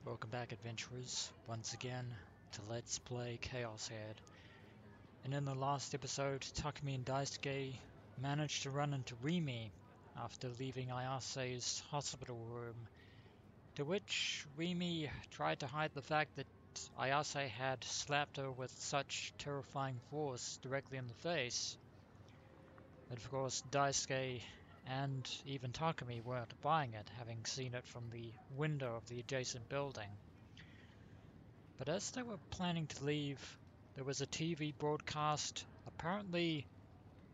Welcome back, adventurers, once again to Let's Play ChäoS. And in the last episode, Takumi and Daisuke managed to run into Rimi after leaving Ayase's hospital room, to which Rimi tried to hide the fact that Ayase had slapped her with such terrifying force directly in the face. But of course, Daisuke and even Takumi weren't buying it, having seen it from the window of the adjacent building. But as they were planning to leave, there was a TV broadcast apparently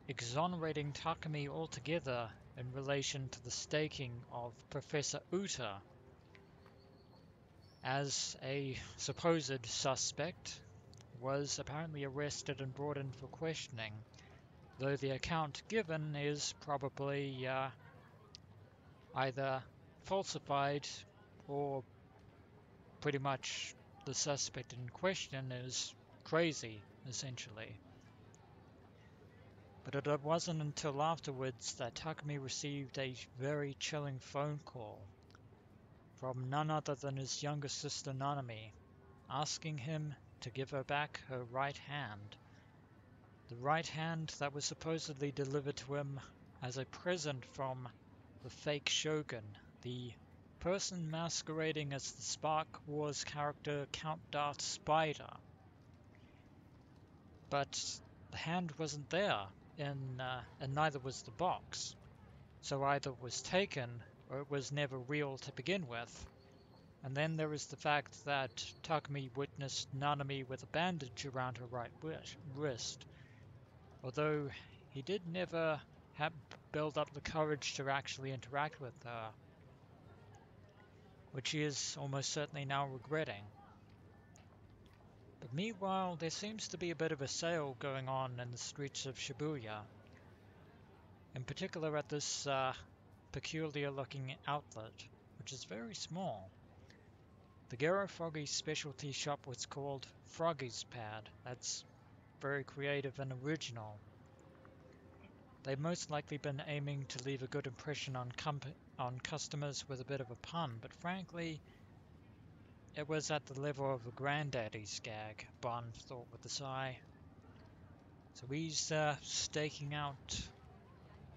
exonerating Takumi altogether in relation to the staking of Professor Uta as a supposed suspect was apparently arrested and brought in for questioning, though the account given is probably either falsified or pretty much the suspect in question is crazy, essentially. But it wasn't until afterwards that Takumi received a very chilling phone call from none other than his younger sister Nanami, asking him to give her back her right hand. The right hand that was supposedly delivered to him as a present from the fake Shogun, the person masquerading as the Spark Wars character Count Darth Spider. But the hand wasn't there, and neither was the box. So either it was taken, or it was never real to begin with. And then there is the fact that Takumi witnessed Nanami with a bandage around her right wrist, although he did never build up the courage to actually interact with her, which he is almost certainly now regretting. But meanwhile, there seems to be a bit of a sale going on in the streets of Shibuya, in particular at this peculiar looking outlet, which is very small. The Gero Froggy's specialty shop was called Froggy's Pad. That's very creative and original. They've most likely been aiming to leave a good impression on customers with a bit of a pun, but frankly, it was at the level of a granddaddy's gag, Bon thought with a sigh. So he's staking out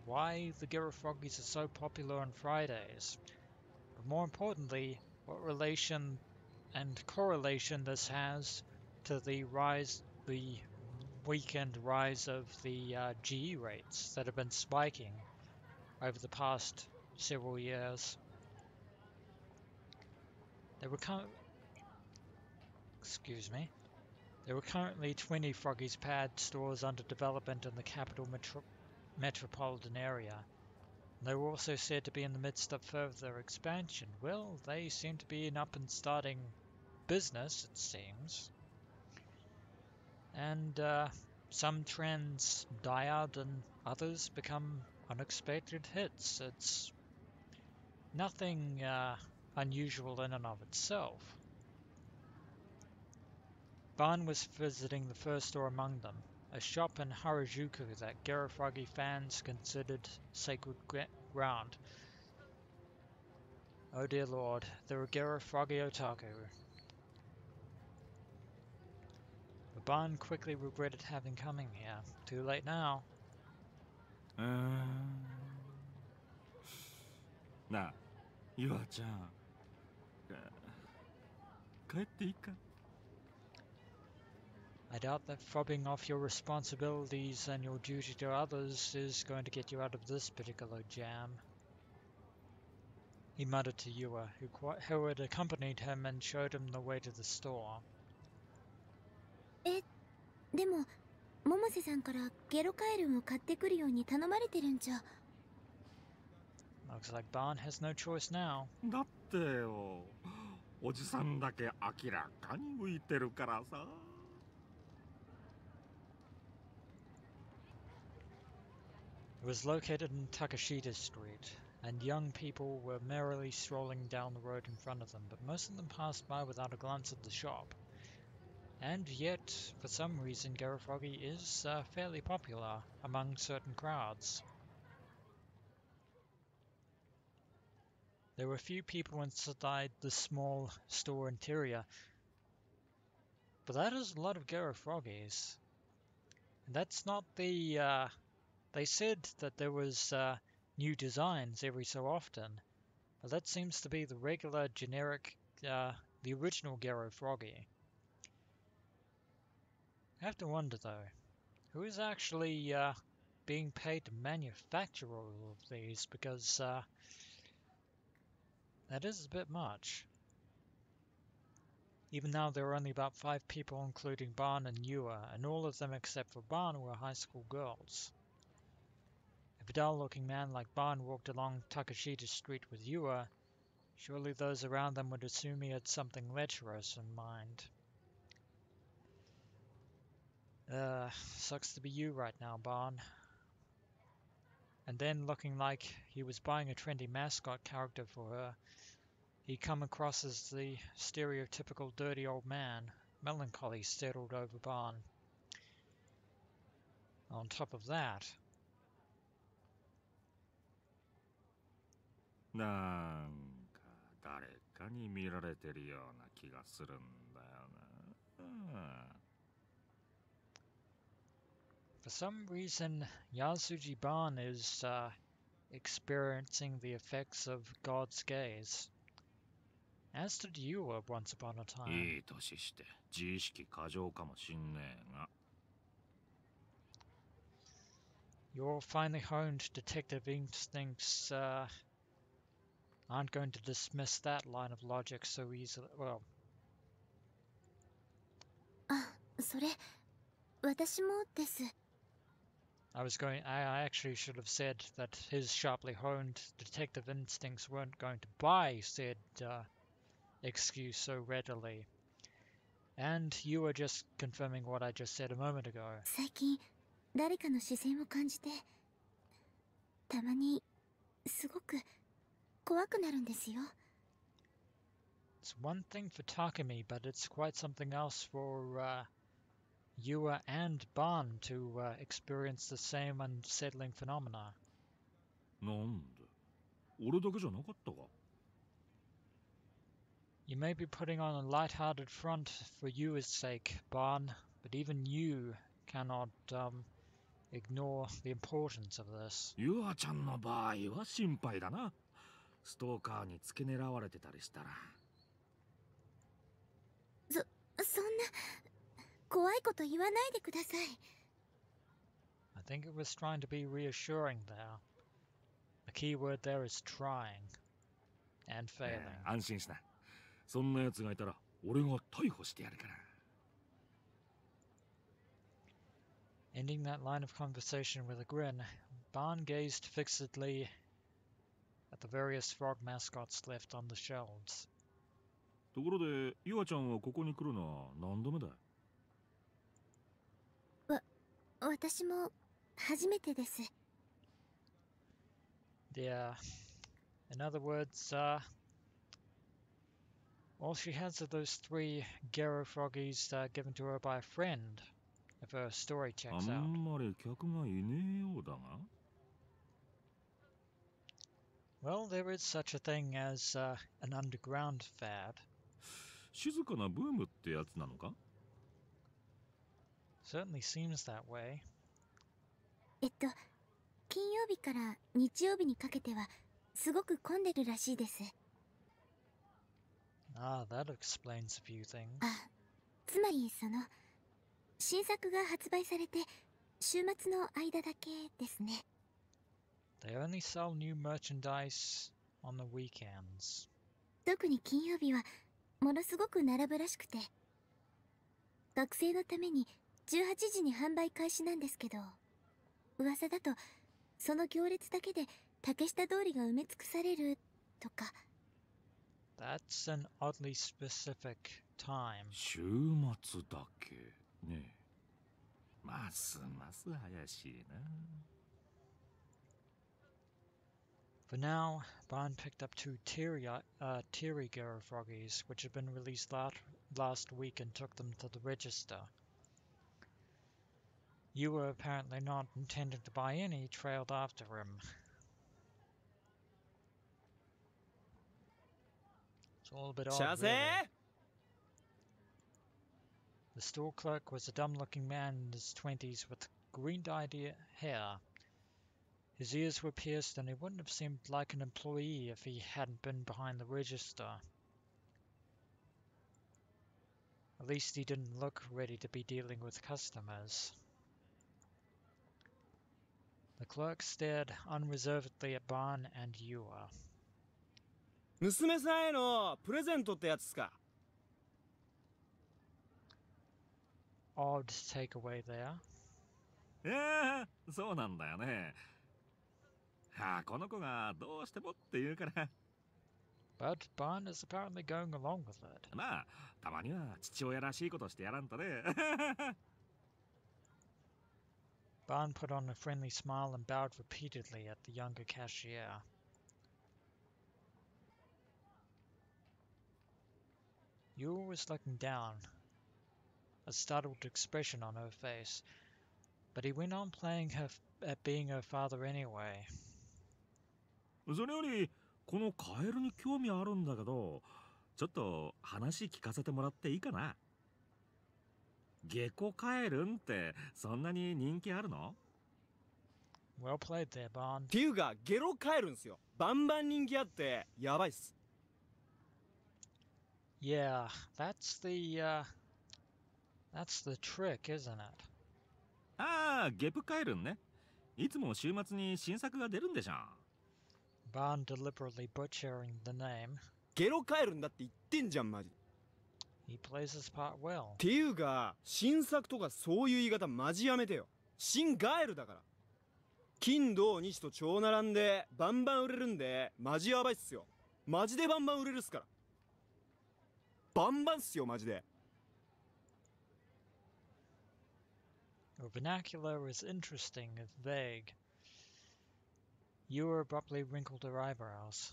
why the Gero Froggies are so popular on Fridays, but more importantly, what relation and correlation this has to the weekend rise of the GE rates that have been spiking over the past several years. There were currently 20 Froggy's Pad stores under development in the capital metropolitan area. They were also said to be in the midst of further expansion. Well, they seem to be an up and starting business, it seems. And some trends die out and others become unexpected hits. It's nothing unusual in and of itself. Ban was visiting the first store among them, a shop in Harajuku that Gero Froggy fans considered sacred ground. Oh dear lord, there were Gero Froggy otaku. But Ban quickly regretted having coming here. Too late now. なあ、ゆあちゃん。帰っていいか I doubt that fobbing off your responsibilities and your duty to others is going to get you out of this particular jam. He muttered to Yua, who had accompanied him and showed him the way to the store. でも、百瀬さんからゲロカエルンを買ってくるように頼まれてるんじゃ。Looks like Ban has no choice now. だってよ、おじさんだけ明らかに浮いてるからさ。It was located in Takashita Street, and young people were merrily strolling down the road in front of them, but most of them passed by without a glance at the shop. And yet, for some reason, Gero Froggy is fairly popular among certain crowds. There were a few people inside the small store interior, but that is a lot of Garo froggies. And that's not the. They said that there was new designs every so often, but that seems to be the regular, generic, the original Garo froggy. I have to wonder though, who is actually being paid to manufacture all of these? Because that is a bit much. Even now, there are only about 5 people, including Ban and Yua, and all of them except for Ban were high school girls. If a dull-looking man like Ban walked along Takashita Street with Yua, surely those around them would assume he had something lecherous in mind. Sucks to be you right now, Ban. And then, looking like he was buying a trendy mascot character for her, he come across as the stereotypical dirty old man. Melancholy settled over Ban. On top of that, なんか誰かに見られてるような気がするんだよな。for some reason, Yasuji Ban is experiencing the effects of God's gaze. As did Yua once upon a time. いい年して自意識過剰かもしんねえが。Your finely honed detective instincts aren't going to dismiss that line of logic so easily. Well, あ、それ、私もです。I actually should have said that his sharply honed detective instincts weren't going to buy said excuse so readily. And you were just confirming what I just said a moment ago. 最近、誰かの視線を感じて、たまに、すごく、怖くなるんですよ。It's one thing for Takumi, but it's quite something else for Yua and Ban to experience the same unsettling phenomena. なんで俺だけじゃなかったか。 You may be putting on a light-hearted front for Yua's sake, Ban, but even you cannot ignore the importance of this. ユアちゃんの場合は心配だな。ストーカーに付け狙われてたりしたら。そんな、怖いこと言わないでください。I think it was trying to be reassuring there. The key word there is trying and failing. 安心しな。そんな奴がいたら俺が逮捕してやるから。Ending that line of conversation with a grin, Ban gazed fixedly at the various frog mascots left on the shelves. ところで、ユアちゃんはここに来るのは何度目だ。私も、初めてです。Yeah. In other words, all she has are those 3 Garo froggies given to her by a friend, if her story あ checks out. んまり客がいねえようだが。Well, there is such a thing as an underground fad. 静かなブームってやつなのか。 Certainly seems that way. 金曜日から日曜日にかけては、すごく混んでるらしいです。Ah, that explains a few things. あ、つまり新作が発売されて、週末の間だけですね。They only sell new merchandise on the weekends. 特に金曜日は、ものすごく並ぶらしくて。学生のために18時に販売開始なんですけど、噂だと、その行列だけで竹下通りが埋め尽くされるとか。That's an oddly specific time. 週末だけねえ。ますます怪しいな。For now, Ban picked up 2 Teary Garo froggies, which had been released last week, and took them to the register. You were apparently not intending to buy any, trailed after him. a little bit odd, 射 really. 精 The store clerk was a dumb-looking man in his 20s with green-dyed hair. His ears were pierced, and he wouldn't have seemed like an employee if he hadn't been behind the register. At least he didn't look ready to be dealing with customers. The clerk stared unreservedly at Barn and Ewer. 娘さんへのプレゼントってやつっすか Odd takeaway there. そうなんだよね。この子がどうしてもって言うから。But Barn is apparently going along with it. まあ、たまには父親らしいことしてやらんとね。Barn put on a friendly smile and bowed repeatedly at the younger cashier. Ewer was looking down, a startled expression on her face, but he went on playing at being her father anyway. それより、このカエルに興味あるんだけど、ちょっと話聞かせてもらっていいかな。ゲコカエルンってそんなに人気あるの？ Well played there, Barn. っていうかゲロカエルんすよバンバン人気あってやばいっす Yeah, that's the trick, isn't it? ゲプカエルンね。いつも週末に新作が出るんでしょ。Barn deliberately butchering the name. ゲロカエルんだって言ってんじゃんマジ He plays his part well. っていうか新作とかそういう言い方マジやめてよ新ガエルだから金土日と超並んでバンバン売れるんでマジやばいっすよマジでバンバン売れるっすからバンバンっすよマジで Her vernacular is interesting if vague. Ewer abruptly wrinkled her eyebrows.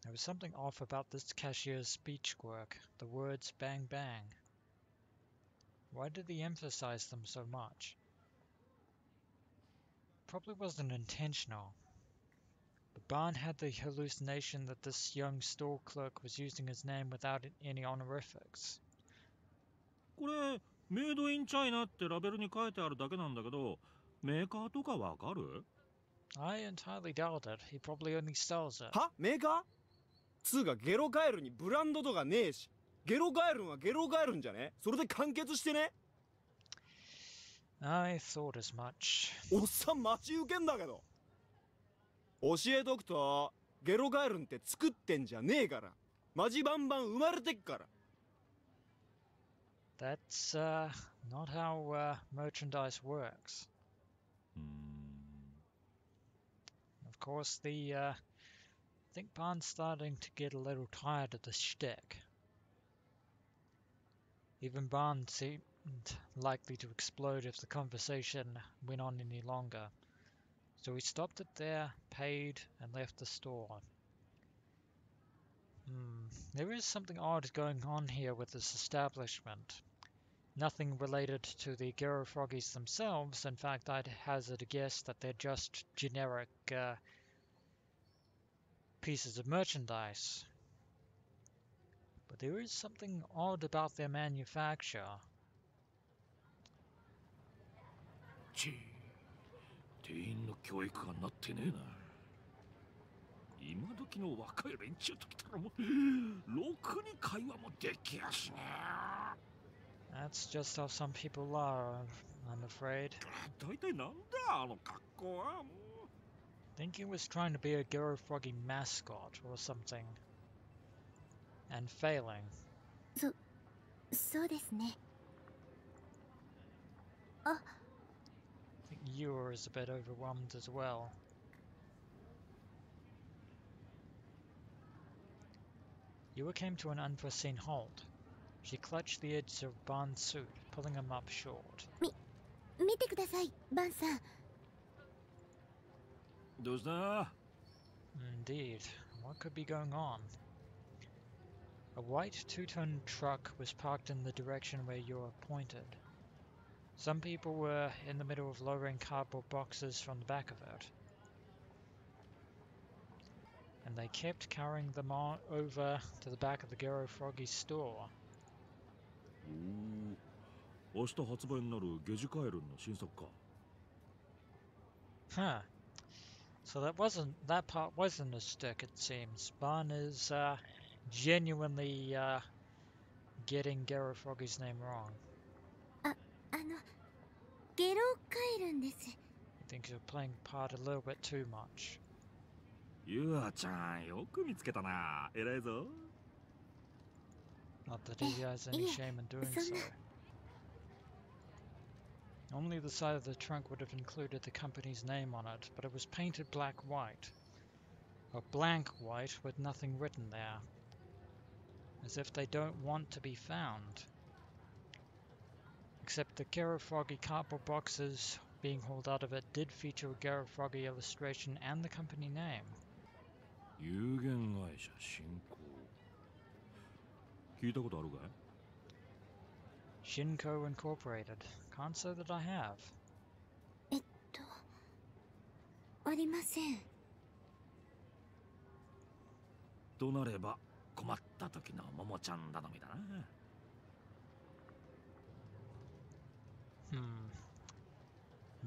There was something off about this cashier's speech quirk, the words bang bang. Why did he emphasize them so much? Probably wasn't intentional. But Barn had the hallucination that this young store clerk was using his name without any honorifics. これ、メイドインチャイナってラベルに書いてあるだけなんだけど、メーカーとかわかる？ I entirely doubt it. He probably only sells it. はメーカーつうかゲロカエルにブランドとかねえしゲロカエルンはゲロカエルンじゃねそれで完結してね I thought as much. おっさんマジウケんだけど教えとくとゲロカエルンって作ってんじゃねえからマジバンバン生まれてっから That's not how merchandise works. Of course, I think Barn's starting to get a little tired of the shtick. Even Barn seemed likely to explode if the conversation went on any longer. So he stopped it there, paid, and left the store. There is something odd going on here with this establishment. Nothing related to the Gero Froggies themselves. In fact, I'd hazard a guess that they're just generic pieces of merchandise. But there is something odd about their manufacture. チー、店員の教育がなってねえな。今時の若い連中ときたらもうろくに会話もできやしねえ。 That's just how some people are, I'm afraid. 大体なんだあの格好はもう。 Think he was trying to be a Gero Froggy mascot or something. And failing. そうですね I think Ewer is a bit overwhelmed as well. Ewer came to an unforeseen halt. She clutched the edge of Barn's suit, pulling him up short. 見てくださいバンさん どうした？ Indeed. What could be going on? A white two-ton truck was parked in the direction where Ewer pointed. Some people were in the middle of lowering cardboard boxes from the back of it. and they kept carrying them on over to the back of the Gero Froggy's store. おお、明日発売になるゲジカエルンの新作か。Huh. So that part wasn't a stick, it seems. Barn is genuinely getting Gero Froggy's name wrong. ゲロカエルンです。 I think you're playing part a little bit too much. ゆあちゃん、よく見つけたな。偉いぞ。Not that he has any shame in doing so. Normally the side of the trunk would have included the company's name on it, but it was painted black-white. Or blank white with nothing written there. As if they don't want to be found. Except the Gero Froggy cardboard boxes being hauled out of it did feature a Gero Froggy illustration and the company name. 有限会社振興。聞いたことあるかい？ Shinko Incorporated. Can't say that I have. ありません。となれば困った時のももちゃん頼みだな。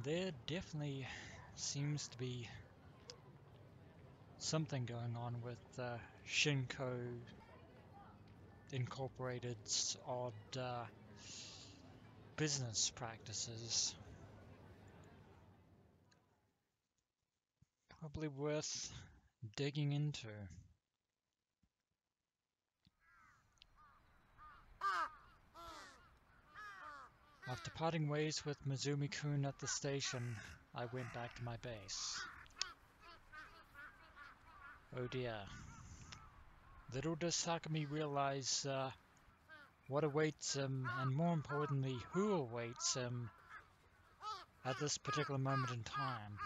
There definitely seems to be something going on with Shinko Incorporated's odd business practices. Probably worth digging into. After parting ways with Mizumi-kun at the station, I went back to my base. Oh dear. Little does Takumi realize what awaits him, and more importantly, who awaits him at this particular moment in time.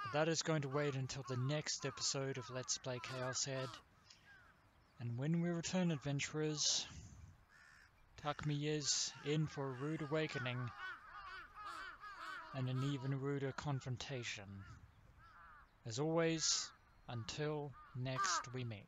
But that is going to wait until the next episode of Let's Play ChäoS Head. And when we return, adventurers, Takumi is in for a rude awakening and an even ruder confrontation. As always, until next we meet.